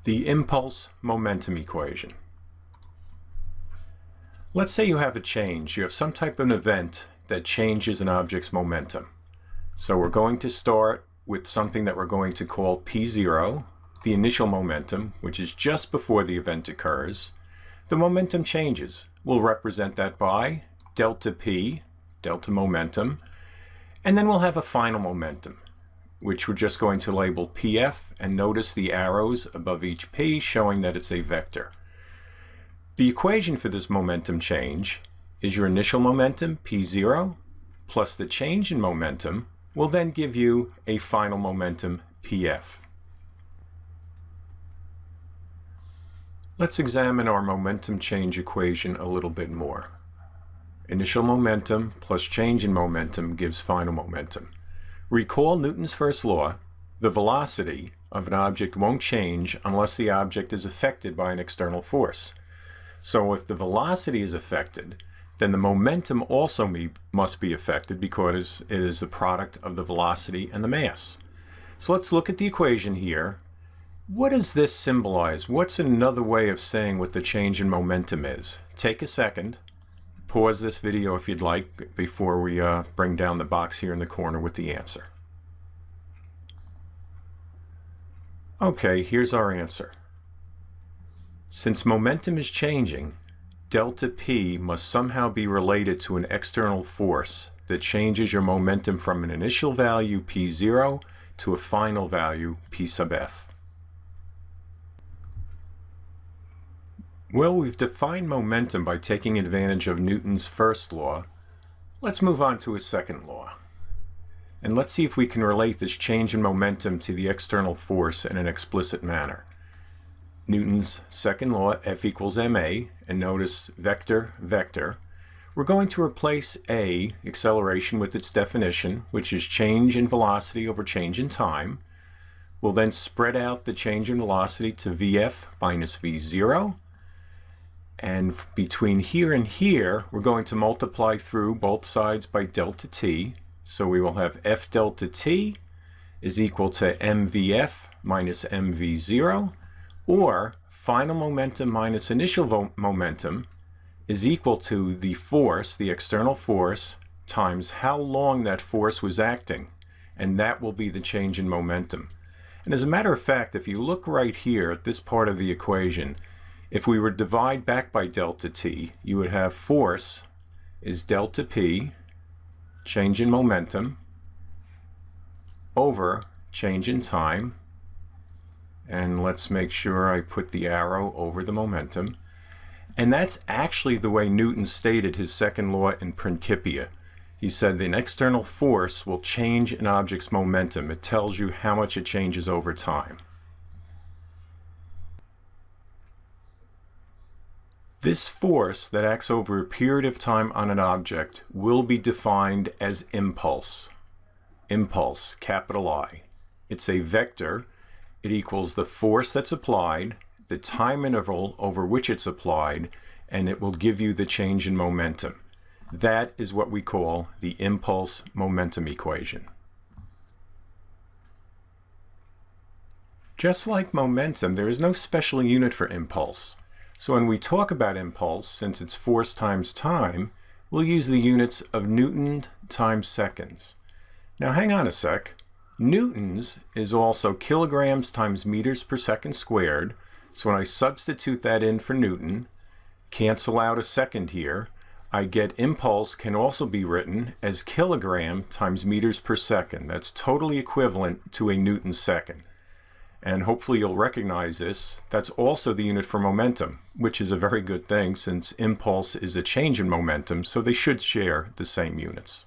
The impulse momentum equation. Let's say you have a change. You have some type of an event that changes an object's momentum. So we're going to start with something that we're going to call P0, the initial momentum, which is just before the event occurs. The momentum changes. We'll represent that by delta P, delta momentum, and then we'll have a final momentum, which we're just going to label PF, and notice the arrows above each P showing that it's a vector. The equation for this momentum change is your initial momentum, P0, plus the change in momentum will then give you a final momentum, PF. Let's examine our momentum change equation a little bit more. Initial momentum plus change in momentum gives final momentum. Recall Newton's first law. The velocity of an object won't change unless the object is affected by an external force. So if the velocity is affected, then the momentum also must be affected because it is the product of the velocity and the mass. So let's look at the equation here. What does this symbolize? What's another way of saying what the change in momentum is? Take a second. Pause this video if you'd like before we bring down the box here in the corner with the answer. Okay, here's our answer. Since momentum is changing, delta P must somehow be related to an external force that changes your momentum from an initial value P0 to a final value P sub F. Well, we've defined momentum by taking advantage of Newton's first law. Let's move on to his second law. And let's see if we can relate this change in momentum to the external force in an explicit manner. Newton's second law, F equals ma, and notice vector, vector. We're going to replace A, acceleration, with its definition, which is change in velocity over change in time. We'll then spread out the change in velocity to Vf minus V0. And between here and here, we're going to multiply through both sides by delta t. So we will have F delta t is equal to mvf minus mv0, or final momentum minus initial momentum is equal to the force, the external force, times how long that force was acting. And that will be the change in momentum. And as a matter of fact, if you look right here at this part of the equation, if we were to divide back by delta t, you would have force is delta p, change in momentum, over change in time. And let's make sure I put the arrow over the momentum. And that's actually the way Newton stated his second law in Principia. He said that an external force will change an object's momentum. It tells you how much it changes over time. This force that acts over a period of time on an object will be defined as impulse. Impulse, capital I. It's a vector. It equals the force that's applied, the time interval over which it's applied, and it will give you the change in momentum. That is what we call the impulse momentum equation. Just like momentum, there is no special unit for impulse. So when we talk about impulse, since it's force times time, we'll use the units of Newton times seconds. Now hang on a sec. Newton's is also kilograms times meters per second squared. So when I substitute that in for Newton, cancel out a second here, I get impulse can also be written as kilogram times meters per second. That's totally equivalent to a Newton second. And hopefully you'll recognize this. That's also the unit for momentum, which is a very good thing since impulse is a change in momentum, so they should share the same units.